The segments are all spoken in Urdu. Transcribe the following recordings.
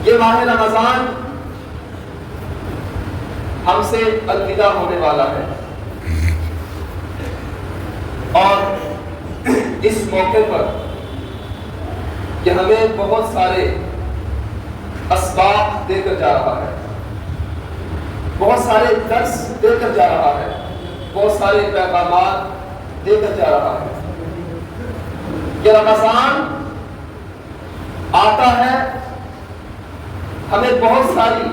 یہ ماہ رمضان ہم سے الوداع ہونے والا ہے، اور اس موقع پر کہ ہمیں بہت سارے اسباق دے کر جا رہا ہے، بہت سارے درس دے کر جا رہا ہے، بہت سارے پیغامات دے کر جا رہا ہے۔ یہ رمضان آتا ہے، ہمیں بہت ساری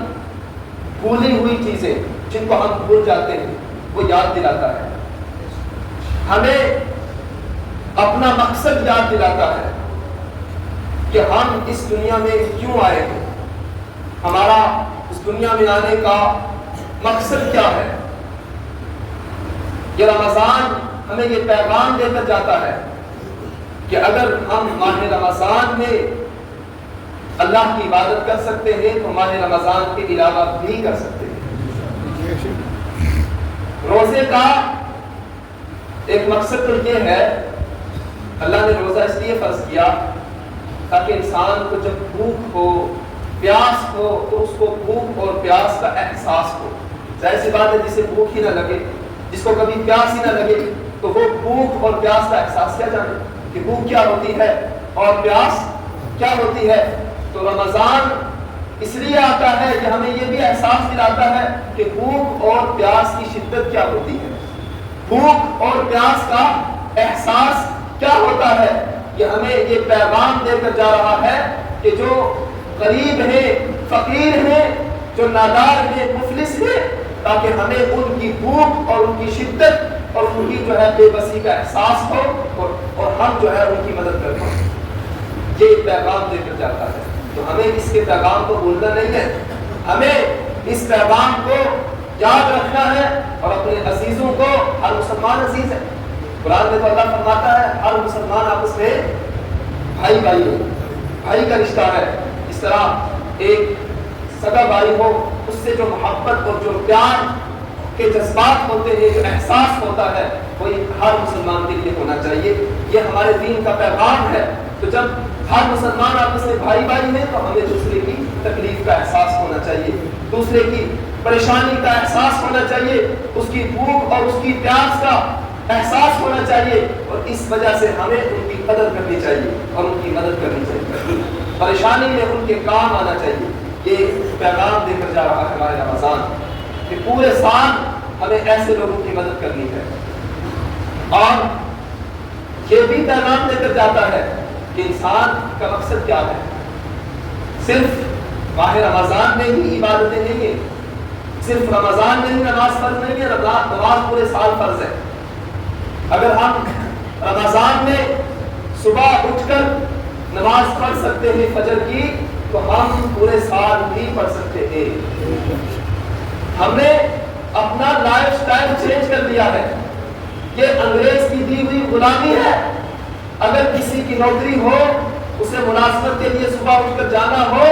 بھولی ہوئی چیزیں جن کو ہم بھول جاتے ہیں وہ یاد دلاتا ہے، ہمیں اپنا مقصد یاد دلاتا ہے کہ ہم اس دنیا میں کیوں آئے ہیں، ہمارا اس دنیا میں آنے کا مقصد کیا ہے۔ یہ رمضان ہمیں یہ پیغام دے کر جاتا ہے کہ اگر ہم ماہ رمضان میں اللہ کی عبادت کر سکتے ہیں تو ماہ رمضان کے علاوہ بھی کر سکتے ہیں۔ روزے کا ایک مقصد تو یہ ہے، اللہ نے روزہ اس لیے فرض کیا تاکہ انسان کو جب بھوک ہو، پیاس ہو، تو اس کو بھوک اور پیاس کا احساس ہو۔ ظاہر سی بات ہے جسے بھوک ہی نہ لگے، جس کو کبھی پیاس ہی نہ لگے، تو وہ بھوک اور پیاس کا احساس کیا جانے کہ بھوک کیا ہوتی ہے اور پیاس کیا ہوتی ہے۔ تو رمضان اس لیے آتا ہے کہ ہمیں یہ بھی احساس دلاتا ہے کہ بھوک اور پیاس کی شدت کیا ہوتی ہے، بھوک اور پیاس کا احساس کیا ہوتا ہے۔ یہ ہمیں یہ پیغام دے کر جا رہا ہے کہ جو غریب ہیں، فقیر ہیں، جو نادار ہیں، مفلس ہیں، تاکہ ہمیں ان کی بھوک اور ان کی شدت اور ان کی جو ہے بے بسی کا احساس ہو اور ہم جو ہے ان کی مدد کر پائیں۔ یہ پیغام دے کر جاتا ہے، تو ہمیں اس کے پیغام کو بھولنا نہیں ہے، ہمیں اس پیغام کو یاد رکھنا ہے اور اپنے عزیزوں کو، ہر مسلمان عزیز ہے، قرآن میں تو اللہ فرماتا ہے ہر مسلمان آپس میں بھائی بھائی ہو، بھائی کا رشتہ ہے۔ اس طرح ایک سگا بھائی ہو، اس سے جو محبت اور جو پیار کے جذبات ہوتے ہیں، جو احساس ہوتا ہے، وہ ہر مسلمان کے لیے ہونا چاہیے۔ یہ ہمارے دین کا پیغام ہے۔ تو جب ہر مسلمان آپس میں بھائی بھائی ہیں تو ہمیں دوسرے کی تکلیف کا احساس ہونا چاہیے، دوسرے کی پریشانی کا احساس ہونا چاہیے، اس کی بھوک اور اس کی پیاس کا احساس ہونا چاہیے، اور اس وجہ سے ہمیں ان کی قدر کرنی چاہیے اور ان کی مدد کرنی چاہیے، پریشانی میں ان کے کام آنا چاہیے۔ یہ پیغام دے کر جا رہا ہے ہمارے رمضان کہ پورے سال ہمیں ایسے لوگوں کی مدد کرنی ہے، اور یہ بھی پیغام دے کر جاتا ہے کہ انسان کا مقصد کیا ہے۔ صرف ماہ رمضان میں ہی عبادتیں نہیں ہیں، صرف رمضان میں ہی نماز فرض نہیں ہے، نماز پورے سال فرض ہے۔ اگر ہم رمضان میں صبح اٹھ کر نماز پڑھ سکتے ہیں فجر کی، تو ہم پورے سال بھی پڑھ سکتے ہیں۔ ہم نے اپنا لائف سٹائل چینج کر دیا ہے، یہ انگریز کی دی ہوئی غلامی ہے۔ اگر کسی کی نوکری ہو، اسے ملازمت کے لیے صبح اٹھ کر جانا ہو،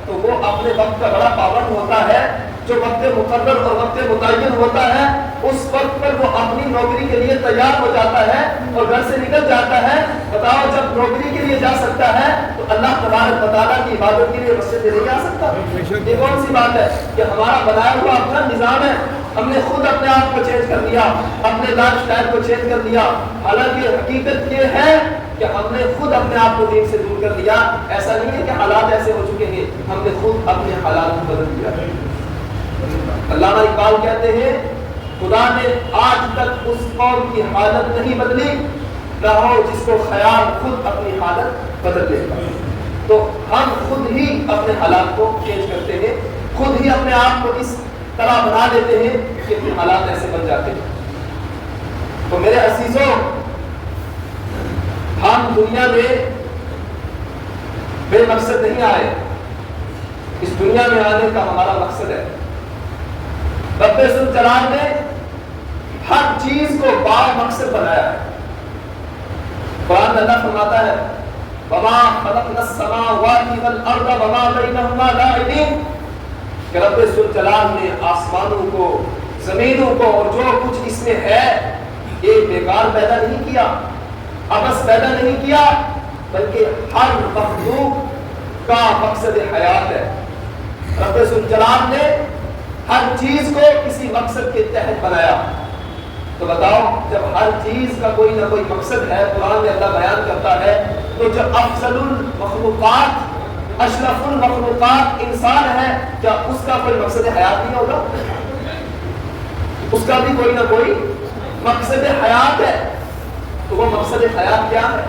تو وہ اپنے وقت کا بڑا پابند ہوتا ہے۔ جو وقت مقرر اور وقت متعین ہوتا ہے، اس وقت پر وہ اپنی نوکری کے لیے تیار ہو جاتا ہے اور گھر سے نکل جاتا ہے۔ بتاؤ، جب نوکری کے لیے جا سکتا ہے تو اللہ تبارک و تعالیٰ کی عبادت کے لیے مسجد میں نہیں آ سکتا؟ یہ کون سی بات ہے کہ ہمارا بنایا ہوا اپنا نظام ہے، ہم نے خود اپنے آپ کو چینج کر لیا، اپنے لائف سٹائل کو چینج کر لیا۔ حالانکہ حقیقت یہ ہے کہ ہم نے خود اپنے آپ کو دین سے دور کر لیا۔ ایسا نہیں ہے کہ حالات ایسے ہو چکے ہیں، ہم نے خود اپنے حالات کو بدل دیا۔ علامہ اقبال کہتے ہیں خدا نے آج تک اس قوم کی حالت نہیں بدلی، نہ ہو جس کو خیال خود اپنی حالت بدل لے گا۔ تو ہم خود ہی اپنے حالات کو چینج کرتے ہیں، خود ہی اپنے آپ کو اس طرح بنا لیتے ہیں کہ اپنے حالات ایسے بن جاتے ہیں۔ تو میرے عزیزوں، ہم دنیا میں بے مقصد نہیں آئے، اس دنیا میں آنے کا ہمارا مقصد ہے۔ رب ذوالجلال نے ہر چیز کو با مقصد بنایا ہے۔ قرآن اللہ فرماتا ہے وَمَا خَلَقْنَا السَّمَاوَاتِ وَالْأَرْضَ وَمَا بَيْنَهُمَا لَاعِبِينَ کہ رب ذوالجلال نے آسمانوں کو، زمینوں کو اور جو کچھ اس میں ہے یہ بیکار پیدا نہیں کیا، عبث پیدا نہیں کیا، بلکہ ہر مخلوق کا مقصد حیات ہے، رب ذوالجلال نے ہر چیز کو کسی مقصد کے تحت بنایا. تو بتاؤ جب ہر چیز کا کوئی نہ کوئی مقصد ہے, قرآن میں اللہ بیان کرتا ہے, تو جب افضل المخلوقات اشرف المخلوقات انسان ہے, کیا اس کا کوئی مقصد حیات نہیں ہوگا؟ اس کا بھی کوئی نہ کوئی مقصد حیات ہے. تو وہ مقصد حیات کیا ہے؟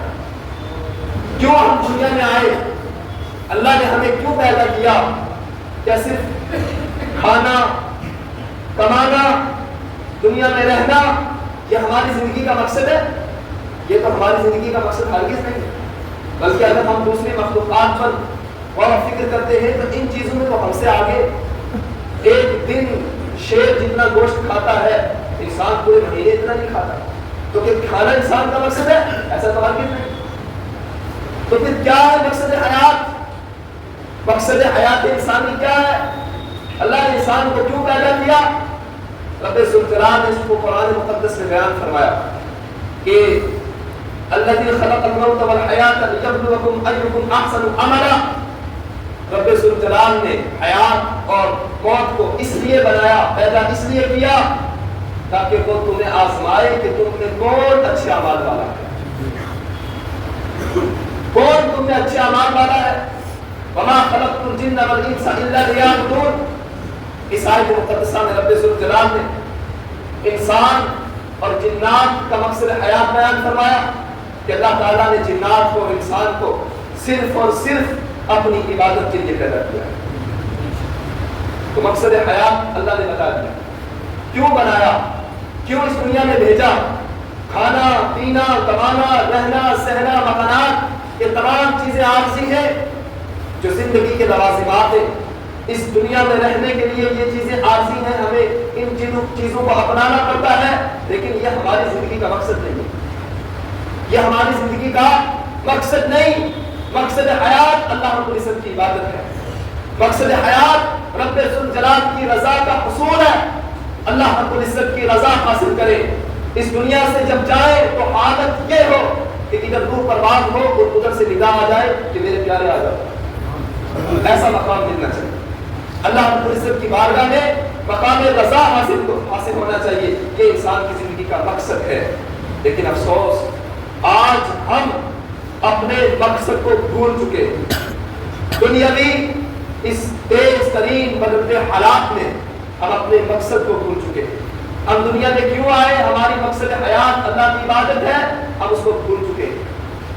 کیوں ہم دنیا میں آئے؟ اللہ نے ہمیں کیوں پیدا کیا؟ کیا صرف کھانا, کمانا, دنیا میں رہنا یہ ہماری زندگی کا مقصد ہے؟ یہ تو ہماری زندگی کا مقصد ہرگز نہیں ہے. بلکہ اگر ہم دوسری مخلوقات پر غور و فکر کرتے ہیں تو ان چیزوں میں تو ہم سے آگے. ایک دن شیر جتنا گوشت کھاتا ہے, انسان پورے مہینے اتنا نہیں کھاتا. تو کہ کھانا انسان کا مقصد ہے؟ ایسا تو ہرگز نہیں. تو پھر کیا ہے مقصد حیات؟ مقصد حیات انسانی کیا ہے؟ اللہ نے انسان کو کیوں پیدا کیا؟ رب ذوالجلال نے اس کو قرآن مقدس میں بیان فرمایا کہ الذی خلق الموت والحیات لیبلوکم ایکم احسن عملا. رب ذوالجلال نے حیات اور موت کو اس لیے بنایا, پیدا اس لیے کیا تاکہ وہ تمہیں آزمائے کہ تم میں کون اچھے اعمال والا ہے, کون تم میں اچھے اعمال والا ہے. وما خلقت الجن والانس الا لیعبدون. اس آیت مقدسہ میں رب ذوالجلال نے انسان اور جنات کا مقصد حیات بیان فرمایا کہ اللہ تعالیٰ نے جنات کو اور انسان کو صرف اور صرف اپنی عبادت کے لیے پیدا کیا ہے. تو مقصد حیات اللہ نے بتا دیا. کیوں بنایا, کیوں اس دنیا میں بھیجا؟ کھانا, پینا, کمانا, رہنا, سہنا, مکانات, یہ تمام چیزیں عارضی ہیں جو زندگی کے لوازمات ہیں. اس دنیا میں رہنے کے لیے یہ چیزیں عارضی ہیں, ہمیں ان چیزوں کو اپنانا پڑتا ہے, لیکن یہ ہماری زندگی کا مقصد نہیں ہے. یہ ہماری زندگی کا مقصد نہیں. مقصد حیات اللہ رب العزت کی عبادت ہے. مقصد حیات رب ذوالجلال کی رضا کا حصول ہے. اللہ رب العزت کی رضا حاصل کرے. اس دنیا سے جب جائے تو عادت یہ ہو کہ ادھر روح پرواز ہو اور ادھر سے نگاہ آ جائے کہ میرے پیارے آ جاؤ. ایسا مقام ملنا چاہیے. اللہ رب العزت کی بارگاہ میں مقام رضا حاصل ہونا چاہیے. یہ انسان کی زندگی کا مقصد ہے. لیکن افسوس آج ہم اپنے مقصد کو بھول چکے. دنیاوی اس تیز ترین بدلتے حالات میں ہم اپنے مقصد کو بھول چکے. ہم دنیا میں کیوں آئے؟ ہماری مقصد حیات اللہ کی عبادت ہے, ہم اس کو بھول چکے.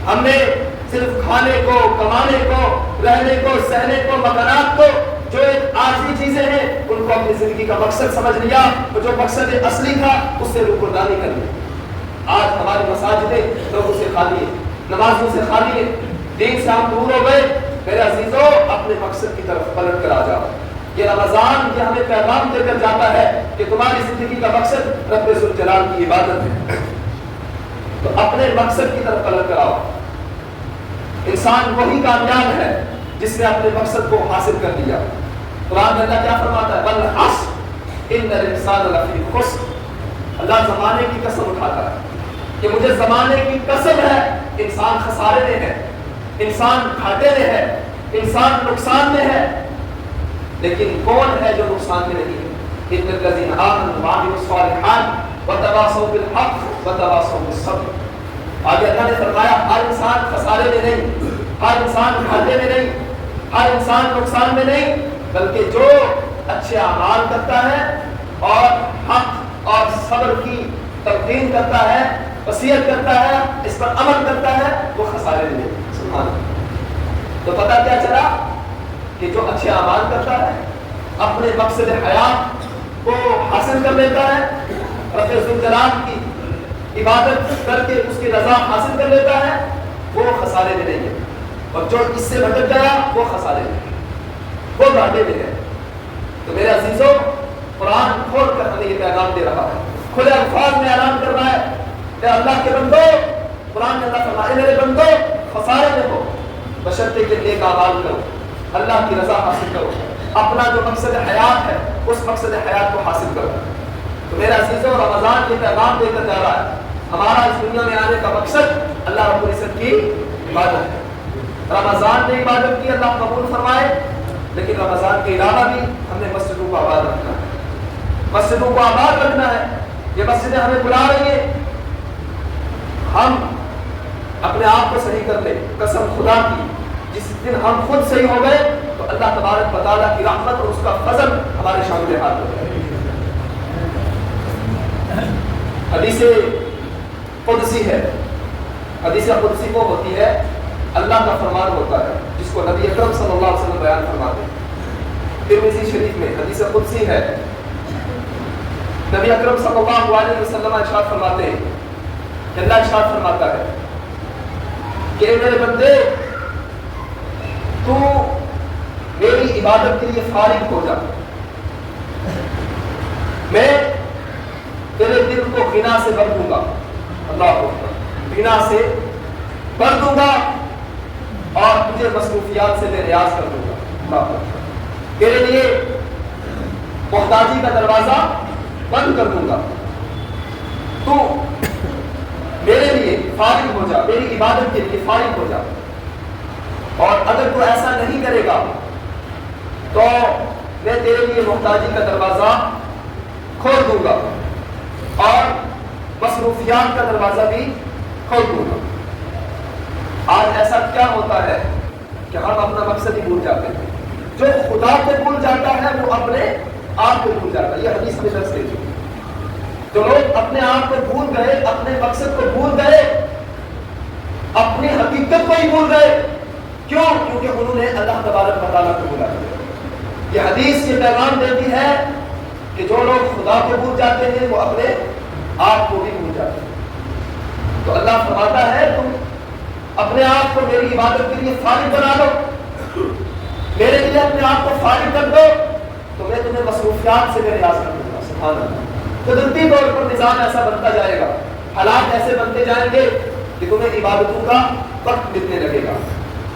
ہم نے صرف کھانے کو, کمانے کو, رہنے کو, سہنے کو, مکانات کو, جو ایک عارضی چیزیں ہیں ان کو اپنی زندگی کا مقصد سمجھ لیا, اور جو مقصد اصلی تھا اس سے روگردانی کر لی. آج ہماری مساجدیں لوگوں سے خالی ہیں, نمازوں سے خالی ہیں, دین سے ہم دور ہو گئے. میرے عزیزوں, اپنے مقصد کی طرف پلٹ کر آ جاؤ. یہ رمضان یہ ہمیں پیغام دے کر جاتا ہے کہ تمہاری زندگی کا مقصد رب ذوالجلال کی عبادت ہے. تو اپنے مقصد کی طرف پلٹ کر آؤ. انسان وہی کامیاب ہے جس نے اپنے مقصد کو حاصل کر لیا. قرآن میں اللہ کیا فرماتا ہے؟ والعصر ان الانسان لفی خسر. اللہ زمانے کی قسم اٹھاتا ہے کہ مجھے زمانے کی قسم ہے, انسان خسارے میں ہے, انسان گھاٹے میں ہے, انسان نقصان میں ہے. لیکن کون ہے جو نقصان میں نہیں ہے؟ ان الذین آمنوا وعملوا الصالحات وتواصوا بالحق وتواصوا بالصبر. آگے اللہ نے فرمایا ہر انسان خسارے میں نہیں, ہر انسان گھاٹے میں نہیں, ہر انسان نقصان میں نہیں, بلکہ جو اچھے اعمال کرتا ہے اور حق اور صبر کی تلقین کرتا ہے, وصیت کرتا ہے, اس پر عمل کرتا ہے, وہ خسارے میں نہیں. سبحان اللہ. تو پتہ کیا چلا کہ جو اچھے اعمال کرتا ہے, اپنے مقصد حیات کو حاصل کر لیتا ہے, رب ذوالجلال کی عبادت کر کے اس کی رضا حاصل کر لیتا ہے, وہ خسارے میں نہیں ہے. اور جو اس سے بھٹک گیا وہ خسارے میں ہے, وہ گھاٹے میں ہے. تو میرے عزیزوں, قرآن کھول کر ہمیں یہ پیغام دے رہا ہے, کھلے الفاظ میں اعلان کر رہا ہے کہ اللہ کے بندو, قرآن میں اللہ فرمائے میرے بندو خسارے میں ہو بشرطے کہ نیک اعمال کرو, اللہ کی رضا حاصل کرو, اپنا جو مقصد حیات ہے اس مقصد حیات کو حاصل کرو. تو میرے عزیزوں, رمضان یہ پیغام دے کر جا رہا ہے ہمارا اس دنیا میں آنے کا مقصد اللہ رب العزت کی عبادت ہے. رمضان نے عبادت کی, اللہ قبول فرمائے. لیکن رمضان کے علاوہ بھی ہم نے مسجدوں کو آباد رکھنا ہے، مسجدوں کو آباد رکھنا ہے۔ یہ مسجدیں ہمیں بلا رہی ہیں، ہم اپنے آپ کو صحیح کر لیں۔ قسم خدا کی، جس دن ہم خود صحیح ہو گئے تو اللہ تبارک و تعالیٰ کی رحمت اور اس کا فضل ہمارے شامل حال ہو جائے۔ حدیث قدسی ہے، حدیث قدسی وہ ہوتی ہے، اللہ کا فرمان ہوتا ہے جس کو نبی اکرم صلی اللہ علیہ وسلم بیان فرماتے ہیں۔ ترمذی شریف میں حدیث قدسی ہے، نبی اکرم صلی اللہ علیہ وسلم ارشاد فرماتے ہیں کہ اللہ ارشاد فرماتا ہے کہ اے میرے بندے، تو میری عبادت کے لیے فارغ ہو جا، میں تیرے دل کو غنا سے بھر دوں گا، اللہ اکبر، غنا سے بھر دوں گا اور تجھے مصروفیات سے میں ریاض کر دوں گا، اللہ اکبر، تیرے لیے محتاجی کا دروازہ بند کر دوں گا، تو میرے لیے فارغ ہو جا، میری عبادت کے لیے فارغ ہو جا، اور اگر تو ایسا نہیں کرے گا تو میں تیرے لیے محتاجی کا دروازہ کھول دوں گا اور مصروفیات کا دروازہ بھی کھول دوں گا۔ آج ایسا کیا ہوتا ہے کہ ہم اپنا مقصد ہی بھول جاتے ہیں، جو خدا کو بھول جاتا ہے وہ اپنے آپ کو بھول جاتا ہے۔ یہ حدیث میں درس دیکھیں، جو لوگ اپنے آپ کو بھول گئے، اپنے مقصد کو بھول گئے، اپنی حقیقت کو ہی بھول گئے، کیوں؟ کیونکہ انہوں نے اللہ تبارک و تعالیٰ کو بھولا۔ یہ حدیث یہ پیغام دیتی ہے کہ جو لوگ خدا کو بھول جاتے ہیں وہ اپنے آپ کو بھی بھول جاتے ہیں۔ تو اللہ فرماتا ہے تم اپنے آپ کو میری عبادت کے لیے فارغ بنا لو، میرے لیے اپنے آپ کو فارغ کر دو، تو میں تمہیں مصروفیات سے میں ریاض کر دوں گا۔ سبحان اللہ، قدرتی طور پر نظام ایسا بنتا جائے گا، حالات ایسے بنتے جائیں گے کہ تمہیں عبادتوں کا وقت ملنے لگے گا،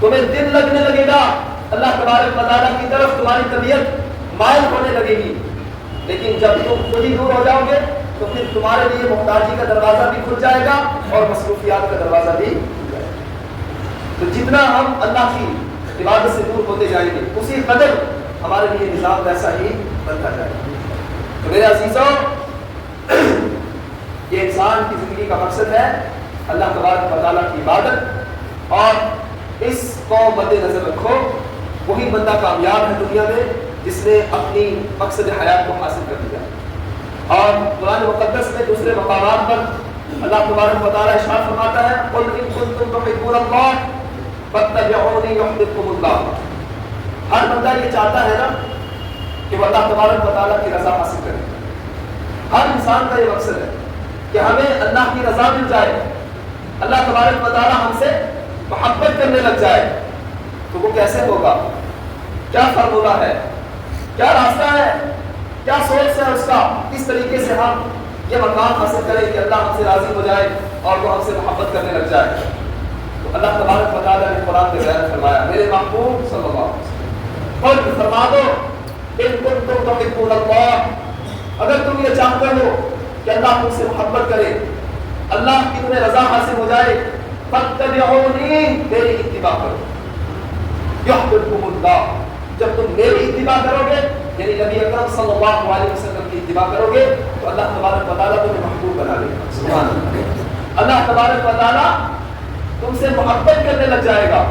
تمہیں دل لگنے لگے گا، اللہ تبارک و تعالیٰ کی طرف تمہاری طبیعت مائل ہونے لگے گی۔ لیکن جب تم خود ہی دور ہو جاؤ گے تو پھر تمہارے لیے محتاجی کا دروازہ بھی کھل جائے گا اور مصروفیات کا دروازہ بھی کھل جائے گا۔ تو جتنا ہم اللہ کی عبادت سے دور ہوتے جائیں گے اسی قدر ہمارے لیے نظام ویسا ہی بنتا جائے گا۔ تو میرے عزیزوں، یہ انسان کی زندگی کا مقصد ہے اللہ تبارک و تعالیٰ کی عبادت، اور اس کو مد نظر رکھو، وہی بندہ کامیاب ہے دنیا میں جس نے اپنی مقصد حیات کو حاصل کر لیا۔ اور قرآن مقدس میں دوسرے مقامات پر اللہ تبارک و تعالیٰ ارشاد فرماتا ہے قُلْ إِن كُنتُمْ تُحِبُّونَ اللَّهَ فَاتَّبِعُونِي يُحْبِبْكُمُ اللَّهُ۔ ہر بندہ یہ چاہتا ہے نا کہ وہ اللہ تبارک و تعالیٰ کی رضا حاصل کرے، ہر انسان کا یہ مقصد ہے کہ ہمیں اللہ کی رضا مل جائے، اللہ تبارک و تعالیٰ ہم سے محبت کرنے لگ جائے۔ تو وہ کیسے ہوگا؟ کیا فارمولہ ہے، کیا راستہ ہے، کیا سوچ ہے اس کا، کس طریقے سے ہم یہ مقام حاصل کریں کہ اللہ ہم سے راضی ہو جائے اور وہ ہم سے محبت کرنے لگ جائے؟ تو اللہ تبارک و تعالیٰ نے قرآن میں بیان فرمایا، میرے محبوب صلی اللہ علیہ وسلم قل فرما دو ان کنتم تحبون اللہ، اگر تم یہ چاہتے ہو کہ اللہ تم سے محبت کرے، اللہ کی تمہیں رضا حاصل ہو جائے، فاتبعونی، میری اتباع کرو، یحببکم اللہ، جب تم میری اتباع کرو گے یعنی نبی اکرم صلی اللہ علیہ وسلم کی اتباع کرو گے تو اللہ تبارک و تعالیٰ تمہیں محبوب بنا لے گا۔ سبحان اللہ، اللہ تبارک و تعالیٰ تم سے محبت کرنے لگ جائے گا،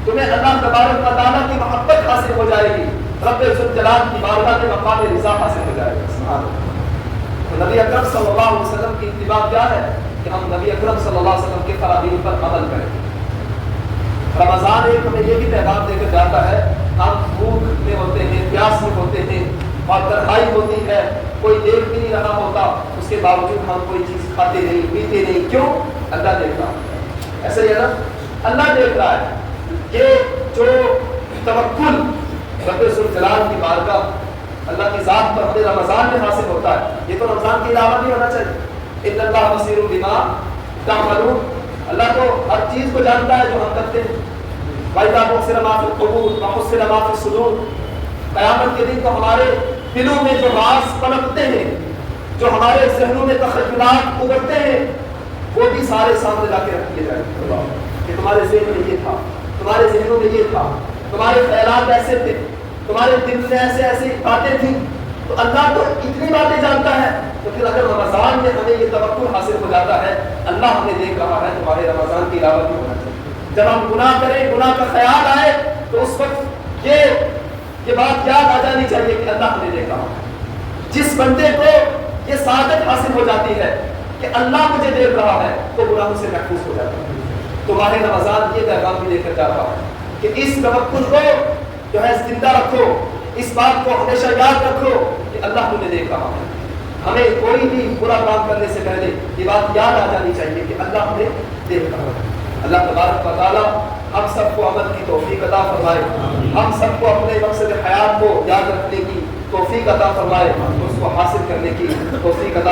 تمہیں اللہ تبارک و تعالیٰ کی محبت حاصل ہو جائے گی، رب ذوالجلال کی بارگاہ میں مقام رضا حاصل ہو جائے گا۔ سبحان اللہ، تو نبی اکرم صلی اللہ علیہ وسلم کی اتباع کیا ہے کہ ہم نبی اکرم صلی اللہ علیہ وسلم کے فرامین پر عمل کریں۔ رمضان ایک ہمیں یہ بھی پیغام دے کر جاتا ہے، ہم بھوک میں ہوتے ہیں، پیاس میں ہوتے ہیں اور تنہائی ہوتی ہے، کوئی دیکھ بھی نہیں رہا ہوتا، اس کے باوجود ہم کوئی چیز کھاتے نہیں، پیتے نہیں، کیوں؟ اللہ دیکھ رہا ہے، ایسا ہی ہے نا، اللہ دیکھ رہا ہے۔ یہ جو توکل رب ذوالجلال کی بارگاہ اللہ کی ذات پر ہمیں رمضان میں حاصل ہوتا ہے، یہ تو رمضان کے علاوہ نہیں ہونا چاہیے۔ ان اللہ بصیر بما تعملون، اللہ تو ہر چیز کو جانتا ہے جو ہم کرتے ہیں۔ وَإِذَا بُعْثِرَ مَا فِي الْقُبُورِ وَحُصِّلَ مَا فِي الصُّدُورِ، قیامت کے دن تو ہمارے دلوں میں جو راز پنپتے ہیں، جو ہمارے ذہنوں میں تخیلات ابھرتے ہیں، وہ بھی سارے سامنے لا کے رکھ دیے جائیں گے کہ تمہارے ذہن میں یہ تھا، تمہارے ذہنوں میں یہ تھا، تمہارے خیالات ایسے تھے، تمہارے دل میں ایسے ایسی باتیں تھیں، تو اللہ تو اتنی باتیں جانتا ہے، تو پھر اگر رمضان میں ہمیں یہ توقع حاصل ہو جاتا ہے اللہ ہمیں دیکھ رہا ہے، تو ہمارے رمضان کی علاوہ بھی ہونا چاہیے۔ جب ہم گناہ کریں، گناہ کا خیال آئے، تو اس وقت یہ بات یاد آ جانی چاہیے کہ اللہ ہمیں دیکھ رہا ہے۔ جس بندے کو یہ سعادت حاصل ہو جاتی ہے کہ اللہ مجھے دیکھ رہا ہے، تو گناہوں سے محفوظ ہو جاتا ہے۔ تو ماہ رمضان یہ پیغام بھی لے کر جا رہا ہے کہ اس توقع کو جو ہے زندہ رکھو، اس بات کو ہمیشہ یاد رکھو کہ اللہ تمہیں دیکھ رہا ہے۔ ہمیں کوئی بھی برا کام کرنے سے پہلے یہ بات یاد آ جانی چاہیے کہ اللہ ہمیں دیکھ رہا ہے۔ اللہ تبارک و تعالیٰ ہم سب کو عمل کی توفیق عطا فرمائے، ہم سب کو اپنے مقصد حیات کو یاد رکھنے کی توفیق عطا فرمائے، اس کو حاصل کرنے کی توفیق عطا